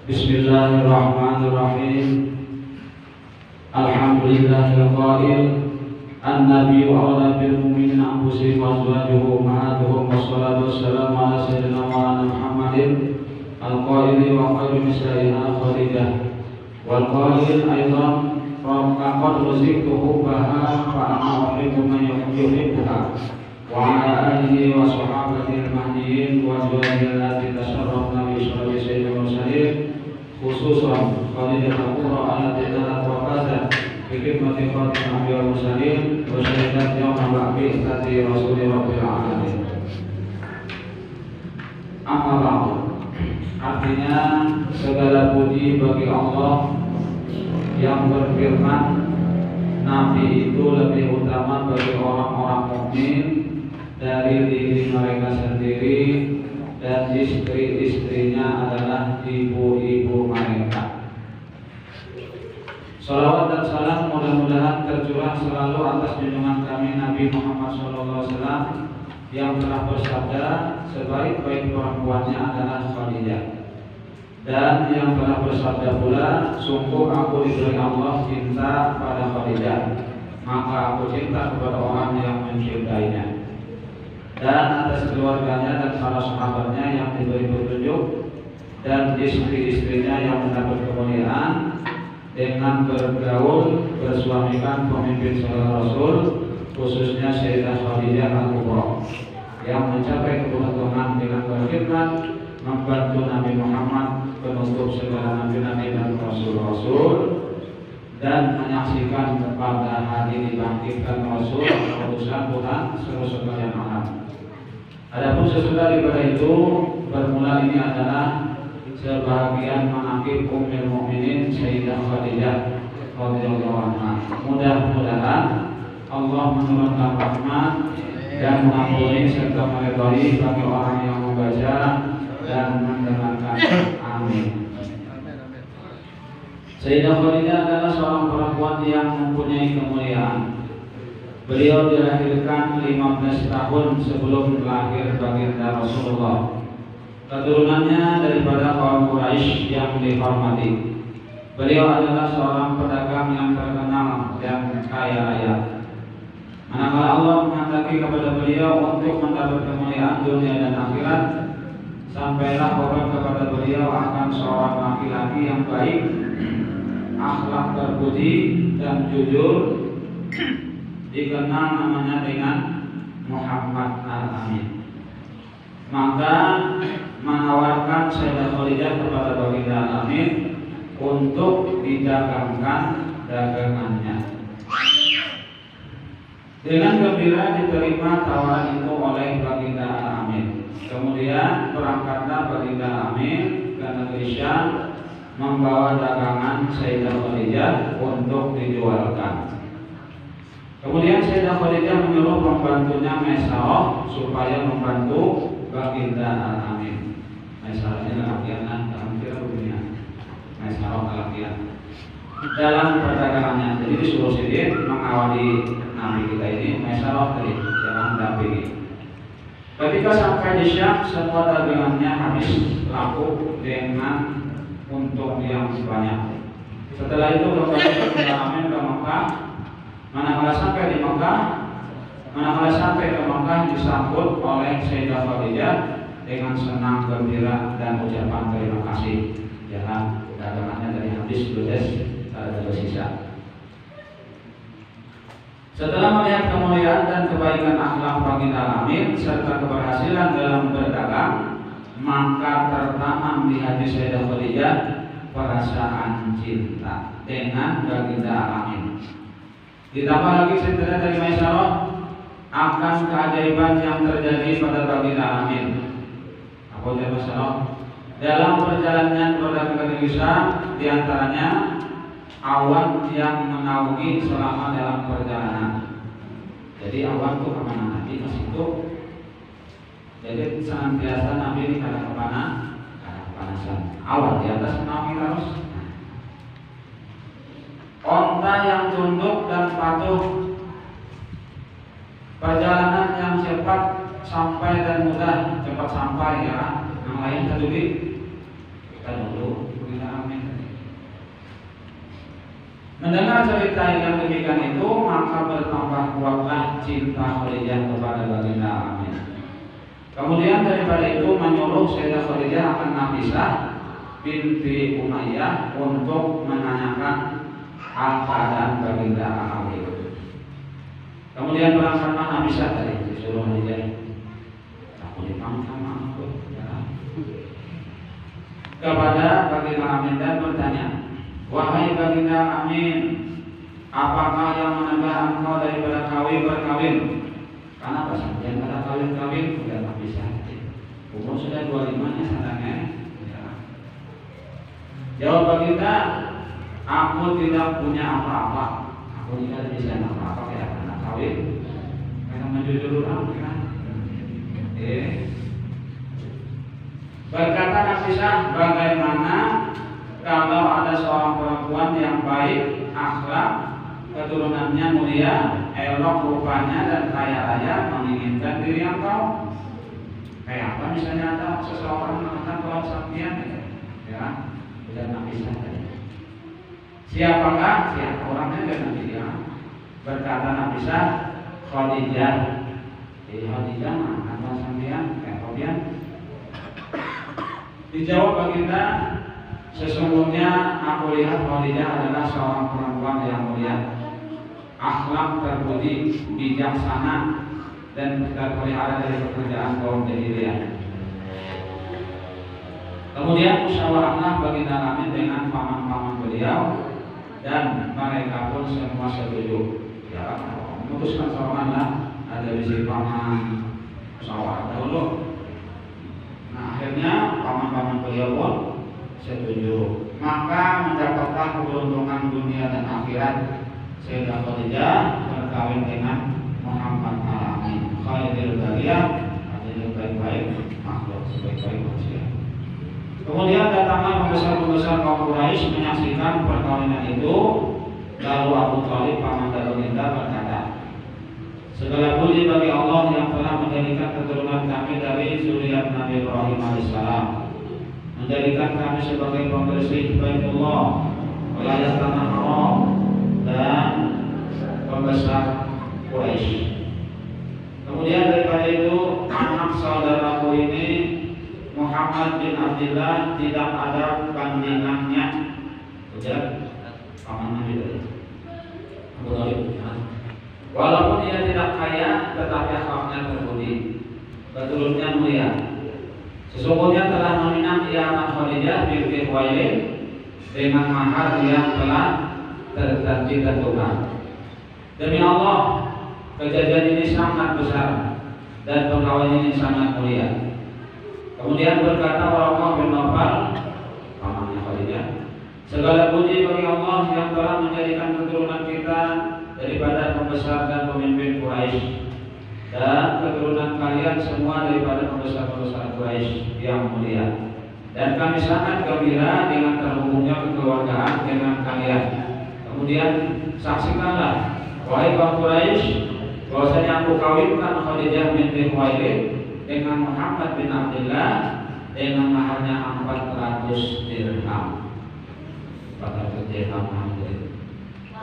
Bismillahirrahmanirrahim. Alhamdulillahil qail an-nabiyyu awla bil mu'minina anfusihim wa azwajuhum ummahatuhum wassalatu wassalamu ala sayyidina Muhammadin al-qaili wa khairu nisa'ina Khadijah wal qail aidan faqad ruzqtuhu baha fa ana uhibbu man yuhibbuha wa ala alihi wa sahbihi al-mahdiyyin wa azwajihi allati tasharrafna bi syarafi sayyidil mursalin khususan Khadijah al-Kubra allati talat wa qazat bi khidmati khatimil anbiya wal mursalin wa syahidat yawma ba'thi istati rasuli rabbil alamin. Amma ba'du. Artinya segala puji bagi Allah yang berfirman, Nabi itu lebih utama bagi orang-orang mukmin dari diri mereka sendiri, dan istri-istrinya adalah ibu-ibu mereka. Salawat dan salam mudah-mudahan tercurah selalu atas junjungan kami Nabi Muhammad SAW yang telah bersabda, sebaik-baik perempuannya adalah Khadijah, dan yang telah bersabda pula, sungguh aku diberi Allah cinta pada Khadijah, maka aku cinta kepada orang yang mencintainya. Dan atas keluarganya dan para sahabatnya yang diberi petunjuk, dan istri-istrinya yang mendapat kemuliaan dengan bergaul bersuamikan pemimpin segala rasul, khususnya Sayyidah Khadijah al-Kubra yang mencapai keberuntungan dengan berkhidmat membantu Nabi Muhammad penutup segala nabi-nabi dan rasul-rasul, dan menyaksikan pada hari dibangkitkan Rasul utusan Tuhan seluruh sekalian alam. Adapun sesudah daripada itu, bermula ini adalah sebahagian manaqib Ummul Mukminin Sayyidah Khadijah radhiyallahu anha. Mudah-mudahan Allah menurunkan rahmat dan mengampuni serta meridhai bagi orang yang membaca dan mendengarkan. Amin. Sayyidah Khadijah adalah seorang perempuan yang mempunyai kemuliaan. Beliau dilahirkan 15 tahun sebelum lahir baginda Rasulullah. Keturunannya daripada kaum Quraisy yang dihormati. Beliau adalah seorang pedagang yang terkenal dan kaya raya. Manakala Allah menghendaki kepada beliau untuk mendapat kemuliaan dunia dan akhirat, sampailah kabar kepada beliau akan seorang laki-laki yang baik, akhlak terpuji dan jujur, dikenal namanya dengan Muhammad Al-Amin. Maka menawarkan Sayyidah Khadijah kepada baginda Al-Amin untuk didagangkan dagangannya. Dengan gembira diterima tawaran itu oleh baginda Al-Amin. Kemudian berangkatlah baginda Al-Amin ke negeri Syam membawa dagangan Sayyidah Khadijah untuk dijualkan. Kemudian Sayyidah Khadijah menyuruh pembantunya Maisarah supaya membantu baginda Al-Amin. Maisarah ini laki-laki dalam kira dunia. Maisarah laki-laki dalam perdagangannya. Jadi disuruh Sidin mengawali Nabi kita ini. Maisarah tadi jangan mendampingi. Ketika sampai di Syam, semua dagangannya habis laku dengan untung yang banyak. Setelah itu kembali ke Amin ke Mekah. Manakala sampai ke Mekah disambut oleh Sayyidah Khadijah dengan senang gembira dan ucapan terima kasih. Jangan dagangannya dari habis ludes, ada tersisa. Setelah melihat kemuliaan dan kebaikan akhlak baginda Al-Amin serta keberhasilan dalam berdagang, maka tertanam di hati Sayyidah Khadijah perasaan cinta dengan baginda Al-Amin. Ditambah lagi cerita dari Maisarah akan keajaiban yang terjadi pada baginda Al-Amin. Apa itu Maisarah? Dalam perjalanan berdagang ke negeri Syam, diantaranya awan yang menaungi selama dalam perjalanan. Jadi awan itu kemana Nabi ke situ. Jadi senantiasa Nabi ini karena kepanasan. Awan di atas menaungi terus. Onta yang tunduk dan patuh, perjalanan yang cepat sampai dan mudah, cepat sampai ya. Yang lain tadi kita dulu Mendengar cerita yang demikian itu, maka bertambah kuatlah cinta Khadijah kepada baginda Amin. Kemudian daripada itu menyuruh Sayyidah Khadijah akan Nafisah binti Umayyah untuk menanyakan keadaan baginda Amin. Kemudian berangkatlah Nafisah tadi disuruh Khadijah. Aku dipanggil sama aku kepada baginda Amin dan bertanya, wahai baginda Amin, apakah yang menegah engkau daripada berkawin? Karena pas yang pada kawin sudah tak bisa. Umur sudah 25-nya sadangnya. Jawab baginda, aku tidak punya apa-apa. Aku tidak bisa apa-apa kayak anak kawin. Karena menjujur orang kan. Berkata Nafisah, bagaimana kalau ada seorang perempuan yang baik, akhlak, keturunannya mulia, elok rupanya dan kaya raya menginginkan diri engkau? Kayak apa misalnya ada seseorang mengatakan bahwa saktian, ya, tidak Nafisah tadi. Siapakah? Siapa orangnya dan nanti dia. Berkata Nafisah, Khadijah. Jadi Khadijah mana bahwa saktian? Kayak kemudian dijawab baginda, sesungguhnya aku lihat Khadijah adalah seorang perempuan yang mulia, akhlak terpuji, bijaksana, dan terpelihara dari pekerjaan kaum jahiliyah. Kemudian musyawarahlah baginda Amin dengan paman-paman beliau dan mereka pun semua setuju. Ya, memutuskan seorang ada bisi paman musyawarah dahulu. Nah, akhirnya paman-paman beliau pun setuju. Maka mendapatlah keberuntungan dunia dan akhirat. Sayyidah Khadijah berkawin dengan Muhammad Al-Amin, khairil bariyah, artinya baik-baik makhluk, sebaik-baik manusia. Kemudian datanglah pembesar-pembesar kaum Quraisy menyaksikan perkawinan itu. Lalu Abu Thalib paman baginda berkata, segala puji bagi Allah yang telah menjadikan keturunan kami dari zuriat Nabi Ibrahim alaihissalam, menjadikan kami sebagai pembersih Baitullah, wilayah tanah haram, dan pembesar Quraisy. Kemudian daripada itu anak saudaraku ini Muhammad bin Abdullah tidak ada bandingannya. Ujar paman Nabi tadi. Abu Thalib. Walaupun ia tidak kaya, tetapi akhlaknya terpuji, keturunannya mulia. Sesungguhnya telah meminang ia anak Khadijah binti Khuwailid dengan mahar yang telah ditentukan. Demi Allah, kejadian ini sangat besar dan perkawinan ini sangat mulia. Kemudian berkata Waraqah bin Nawfal, pamannya Khadijah, segala puji bagi Allah yang telah menjadikan keturunan kita daripada pembesar dan pemimpin Quraisy, dan keturunan kalian semua daripada pembesar-pembesar Quraisy yang mulia. Dan kami sangat gembira dengan terhubungnya kekeluargaan dengan kalian. Kemudian saksikanlah, wahai kaum Quraisy, bahwasanya aku kawinkan Khadijah binti Khuwailid dengan Muhammad bin Abdullah dengan maharnya 400 dirham. 400 dirham.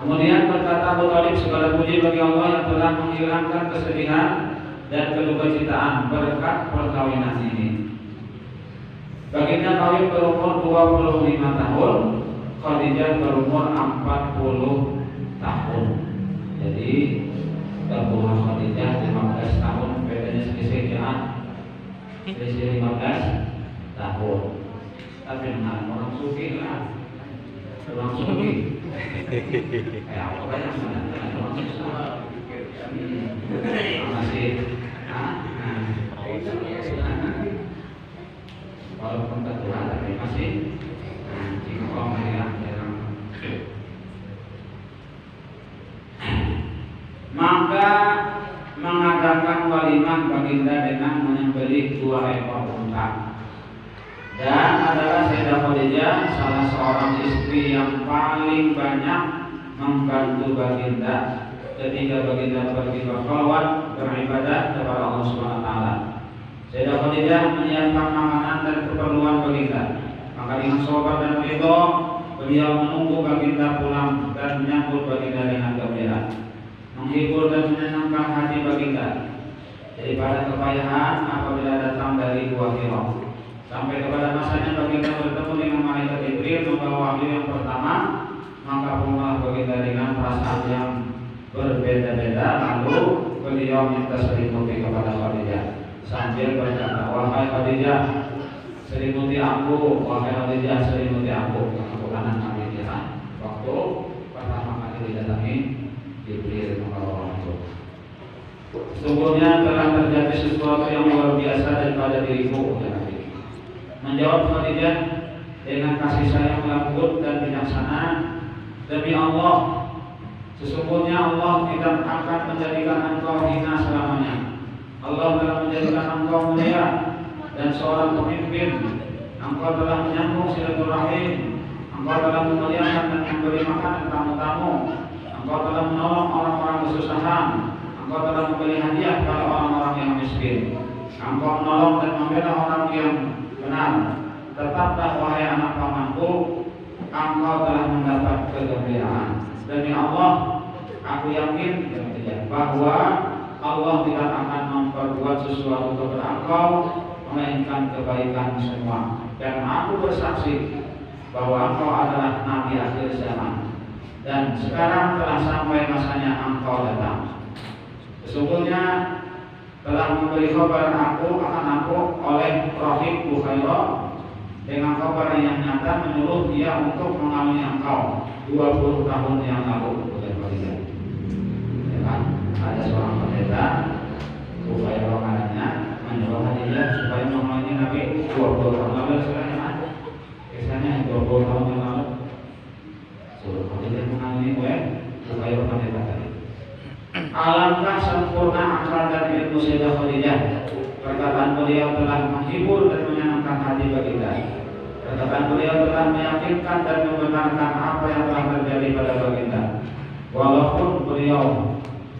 Kemudian berkata Abu Thalib, segala puji bagi Allah yang telah menghilangkan kesedihan dan kedukacita berkat perkawinan ini. Baginda kawin berumur 25 tahun, Khadijah berumur 40 tahun. Jadi berumur Khadijah 15 tahun, bedanya selisih 15 tahun. Tapi orang suki lah, orang suki. Kayak apa yang sebenarnya orang susah. Masih, walaupun ketua tapi masih cingkong ya. Maka mengadakan walimah baginda dengan menyembelih 2 ekor unta. Dan adalah Sayyidah Khadijah salah seorang istri yang paling banyak membantu baginda ketika baginda pergi berkhalwat beribadah kepada Allah Subhanahu wa taala. Sayyidah Khadijah menyiapkan makanan dan keperluan baginda. Maka dengan sabar dan ridho Beliau menunggu baginda pulang dan menyambut baginda dengan gembira, menghibur dan menyenangkan hati baginda daripada kepayahan apabila datang dari Gua Hira. Sampai kepada masanya baginda bertemu dengan malaikat Jibril membawa wahyu yang pertama, maka pulang baginda dengan perasaan yang berbeda-beda. Lalu beliau minta selimuti kepada Khadijah sambil berkata, wahai Khadijah, selimuti aku, wahai Khadijah, selimuti aku. Kanan Khadijah waktu pertama kali didatangi Jibril membawa wahyu. Sesungguhnya telah terjadi sesuatu yang luar biasa daripada diriku, ya Nabi. Menjawab Khadijah dengan kasih sayang lembut dan bijaksana, demi Allah, sesungguhnya Allah tidak akan menjadikan engkau hina selamanya. Allah telah menjadikan engkau mulia dan seorang pemimpin. Engkau telah menyambung silaturahim. Engkau telah memuliakan dan memberi makan tamu-tamu. Engkau telah menolong orang-orang kesusahan. Engkau telah memberi hadiah kepada orang-orang yang miskin. Engkau menolong dan membela orang yang benar. Tetaplah wahai anak pamanku, engkau telah mendapat kegembiraan. Demi Allah, aku yakin bahwa Allah tidak akan memperbuat sesuatu kepada engkau melainkan kebaikan semua. Dan aku bersaksi bahwa engkau adalah Nabi akhir zaman, dan sekarang telah sampai masanya engkau datang. Sesungguhnya telah memberi kabar akan aku oleh Rahib Bukhaira dengan kabar yang nyata menyuruh dia untuk mengawini engkau 20 tahun yang lalu. Ya kan? Ada seorang pendeta Bukhaira namanya menyuruh Khadijah supaya mengawini Nabi 20 tahun lalu. Kisahnya 20 tahun yang lalu suruh Khadijah mengawini Bukhaira pendeta tadi. Alangkah sempurna akal dan ilmu Sayyidah Khadijah. Perkataan beliau telah menghibur dan menyenangkan hati baginda. Perkataan beliau telah meyakinkan dan membenarkan apa yang telah terjadi pada baginda. Walaupun beliau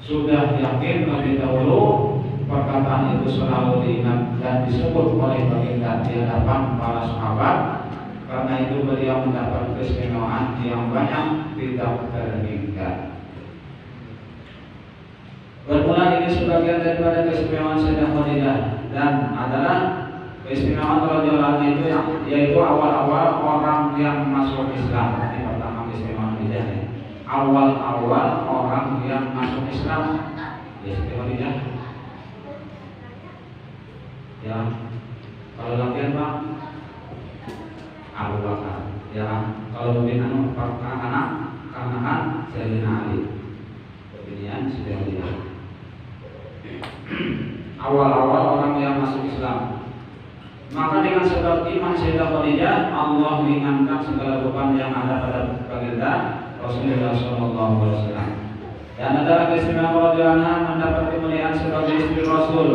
sudah yakin lebih dahulu, perkataan itu selalu diingat dan disebut oleh baginda di hadapan para sahabat. Karena itu beliau mendapat keistimewaan yang banyak tidak terhingga. Bermula ini sebagian daripada keistimewaan Sayyidah Khadijah dan adalah keistimewaan radhiyallahu anha itu yaitu awal-awal orang yang masuk Islam. Ini pertama keistimewaan Khadijah. Awal-awal orang yang masuk Islam. Sayyidah Khadijah. Ya, kalau latihan Pak Abu Bakar. Ya, kalau lebih anak karena Sayyidina Ali. Kemudian Sayyidah Khadijah. Awal-awal orang yang masuk Islam, maka dengan sebab iman Sayyidah Khadijah, Allah meringankan segala beban yang ada pada baginda Rasulullah SAW. Dan adalah keistimewaan radhiyallahu anha mendapat kemuliaan sebagai istri Rasul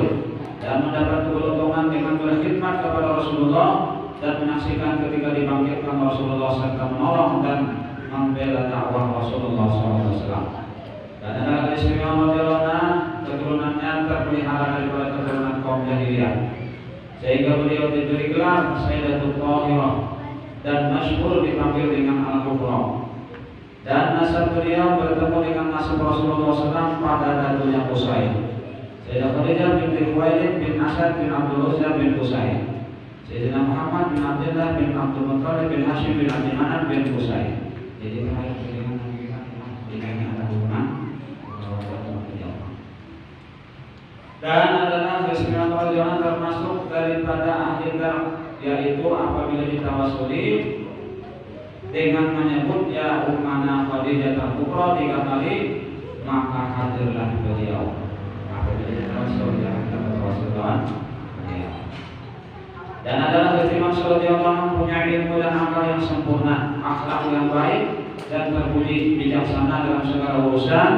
dan mendapat keberuntungan dengan berkhidmat kepada Rasulullah dan menyaksikan ketika dibangkitkan Rasulullah serta menolong dan membela dakwah Rasulullah SAW. Dan adalah keistimewaan radhiyallahu anha keturunannya terpelihara daripada keturunan kaum jahiliyah, sehingga beliau diberi gelar Sayyidatul Thahirah dan masyhur dipanggil dengan Al-Kubra. Dan nasab beliau bertemu dengan nasab Rasulullah SAW pada datunya Qusay. Sayyidah Khadijah binti Khuwailid bin Asad bin Abdul Uzza bin Qusay, Sayyidina Muhammad bin Abdullah bin Abdul Muttalib bin Hashim bin Abdi Manaf bin Qusay. Jadi terkait dengan ada hubungan. Dan adalah keistimewaan radhiyallahu anha termasuk daripada akhir, yaitu apabila ditawasuli dengan menyebut ya ummana Khadijah al-Kubra 3 kali, maka hadirlah beliau. Apabila ditawasuli ya Rasulullah. Dan adalah keistimewaan radhiyallahu anha mempunyai ilmu dan akal yang sempurna, akhlak yang baik dan terpuji, bijaksana dalam segala urusan,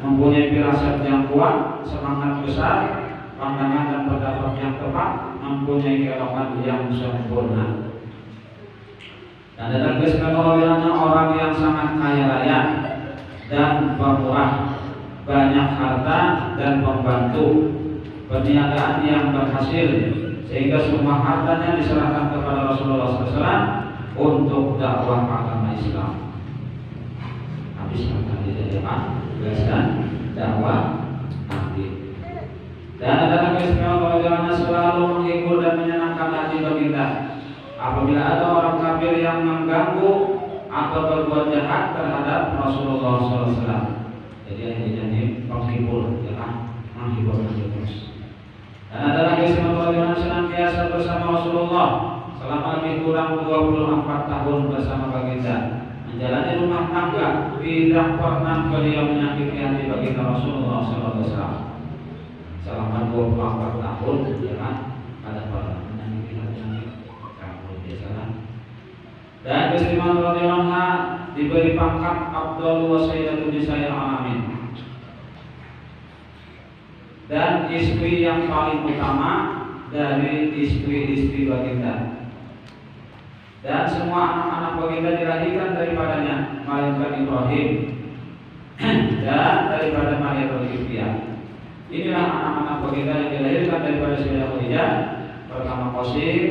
mempunyai firasat yang kuat, semangat besar, pandangan dan pendapat yang tepat, mempunyai keelokan yang sempurna. Dan dalam keistimewaan orang yang sangat kaya raya dan pemurah, banyak harta dan pembantu, perniagaan yang berhasil, sehingga semua hartanya diserahkan kepada Rasulullah SAW untuk dakwah agama Islam. tugaskan dakwah Nabi. Dan adalah keistimewaan kalau selalu menghibur dan menyenangkan hati baginda. Apabila ada orang kafir yang mengganggu atau berbuat jahat terhadap Rasulullah SAW, jadi ini penghibur, ya kan? Menghibur terus. Dan adalah keistimewaan kalau senantiasa bersama Rasulullah selama lebih kurang 24 tahun bersama baginda, menjalani rumah tangga, tidak pernah beliau menyakiti hati baginda Rasulullah SAW. Selama 24 tahun, ya kan? Ada pernah menyakiti hati kamu biasalah. Dan keistimewaan radhiyallahu anha diberi pangkat Abdul wa Sayyidatu Nisa'il Alamin. Dan istri yang paling utama dari istri-istri baginda. Dan semua anak-anak baginda dilahirkan daripadanya, melainkan Ibrahim dan daripada Maria Al-Qibtiyah. Inilah anak-anak baginda yang dilahirkan daripada Sayyidah Khadijah. Pertama Qasim,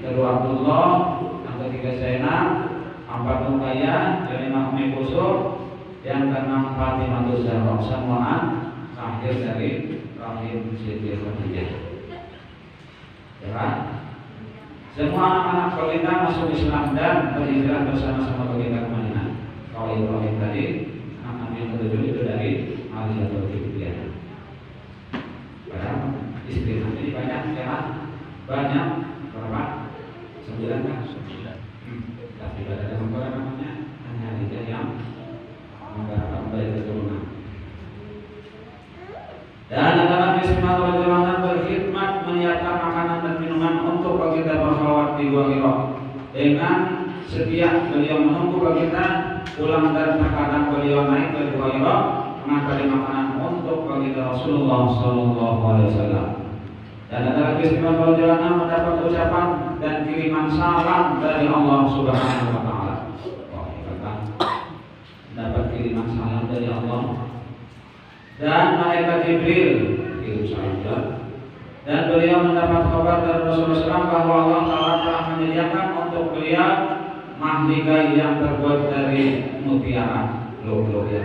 kedua Abdullah, yang ketiga Zainab, empat Ruqayyah, kelima Ummi Kulsum, yang keenam Fatimah Zahra. Semuaan lahir dari rahim Siti Khadijah. Ya kan? Semua anak-anak baginda masuk Islam dan berhijrah bersama-sama baginda ke Madinah. Kalau Ibrahim tadi, anak yang ketujuh itu dari Maria Al-Qibtiyah. Padahal istri Nabi banyak, ya kan? Banyak, berapa? 9 kan? 9. Tapi pada nomor namanya hanya Khadijah yang menggarap dari keturunan. Dan adalah Bismillah radhiyallahu berkhidmat menyiapkan makanan dan minuman untuk baginda berkhawat di Gua Hira. Dengan setia beliau menunggu baginda pulang dan terkadang beliau naik ke Gua Hira mengantar makanan untuk baginda Rasulullah SAW. Dan adalah Bismillah radhiyallahu mendapat ucapan dan kiriman salam dari Allah Subhanahu wa taala. Dapat kiriman salam dari Allah. Dan malaikat Jibril kirim salam. Dan beliau mendapat kabar dari Rasulullah SAW bahwa Allah Ta'ala telah menyediakan untuk beliau mahligai yang terbuat dari mutiara. Loh ya,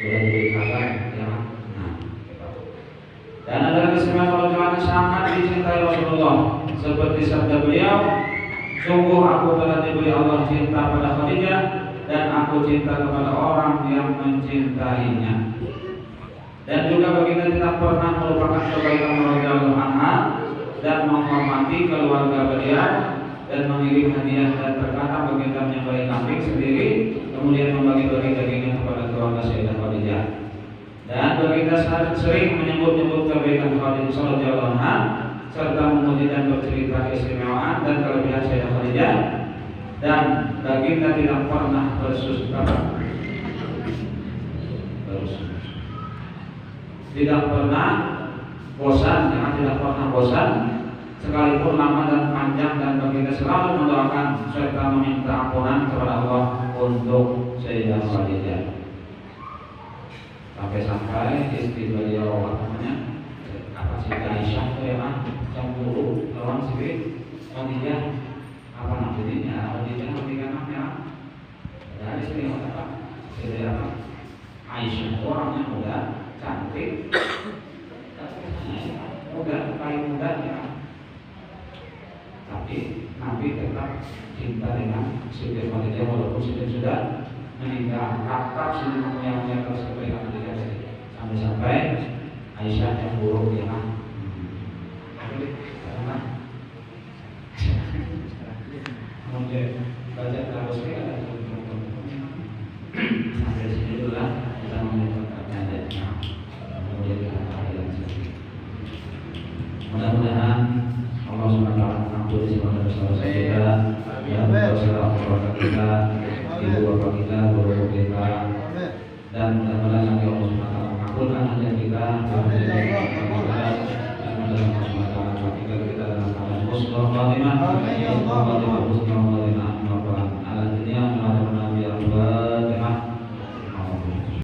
sudah diberi kabar ya. Nah, dan adalah keistimewaan kalau sangat dicintai Rasulullah, seperti sabda beliau, sungguh aku telah diberi Allah cinta pada Khadijah dan aku cinta kepada orang yang mencintainya. Dan juga baginda tidak pernah melupakan kebaikan radhiyallahu anha dan menghormati keluarga beliau dan mengirim hadiah, dan terkadang baginda menyembelih kambing sendiri kemudian membagi-bagi dagingnya kepada keluarga Sayyidah Khadijah. Dan baginda sering menyebut-nyebut kebaikan Khadijah radhiyallahu anha serta memuji dan bercerita keistimewaan dan kelebihan Sayyidah Khadijah, dan baginda tidak pernah tidak pernah bosan, jangan tidak pernah bosan sekalipun lama dan panjang, dan baginda selalu mendoakan serta meminta ampunan kepada Allah untuk Sayyidah Khadijah. Sampai-sampai istri beliau namanya apa sih, Aisyah itu ya kan, cemburu lawan si Khadijah, apa namanya Khadijah namanya dari istri apa istri apa Aisyah, orangnya muda cantik, muda, paling muda ya. Tapi Nabi tetap cinta dengan Siti Khadijah walaupun Siti sudah meninggal. Kakak Siti yang terus kebaikan Khadijah sampai Aisyah yang buruk ya kan. Kemudian baca terus kita sampai sini dulu lah, kita memulai pertanyaannya. Mudah-mudahan Allah SWT mengampuni segala dosa-dosa kita, dan dosa keluarga kita, ibu bapak kita, guru kita, dan mudah-mudahan nanti Allah SWT mengampuni hajat kita, dan mudah-mudahan Allah SWT mengampuni kita dalam keadaan husnul khatimah, husnul khatimah.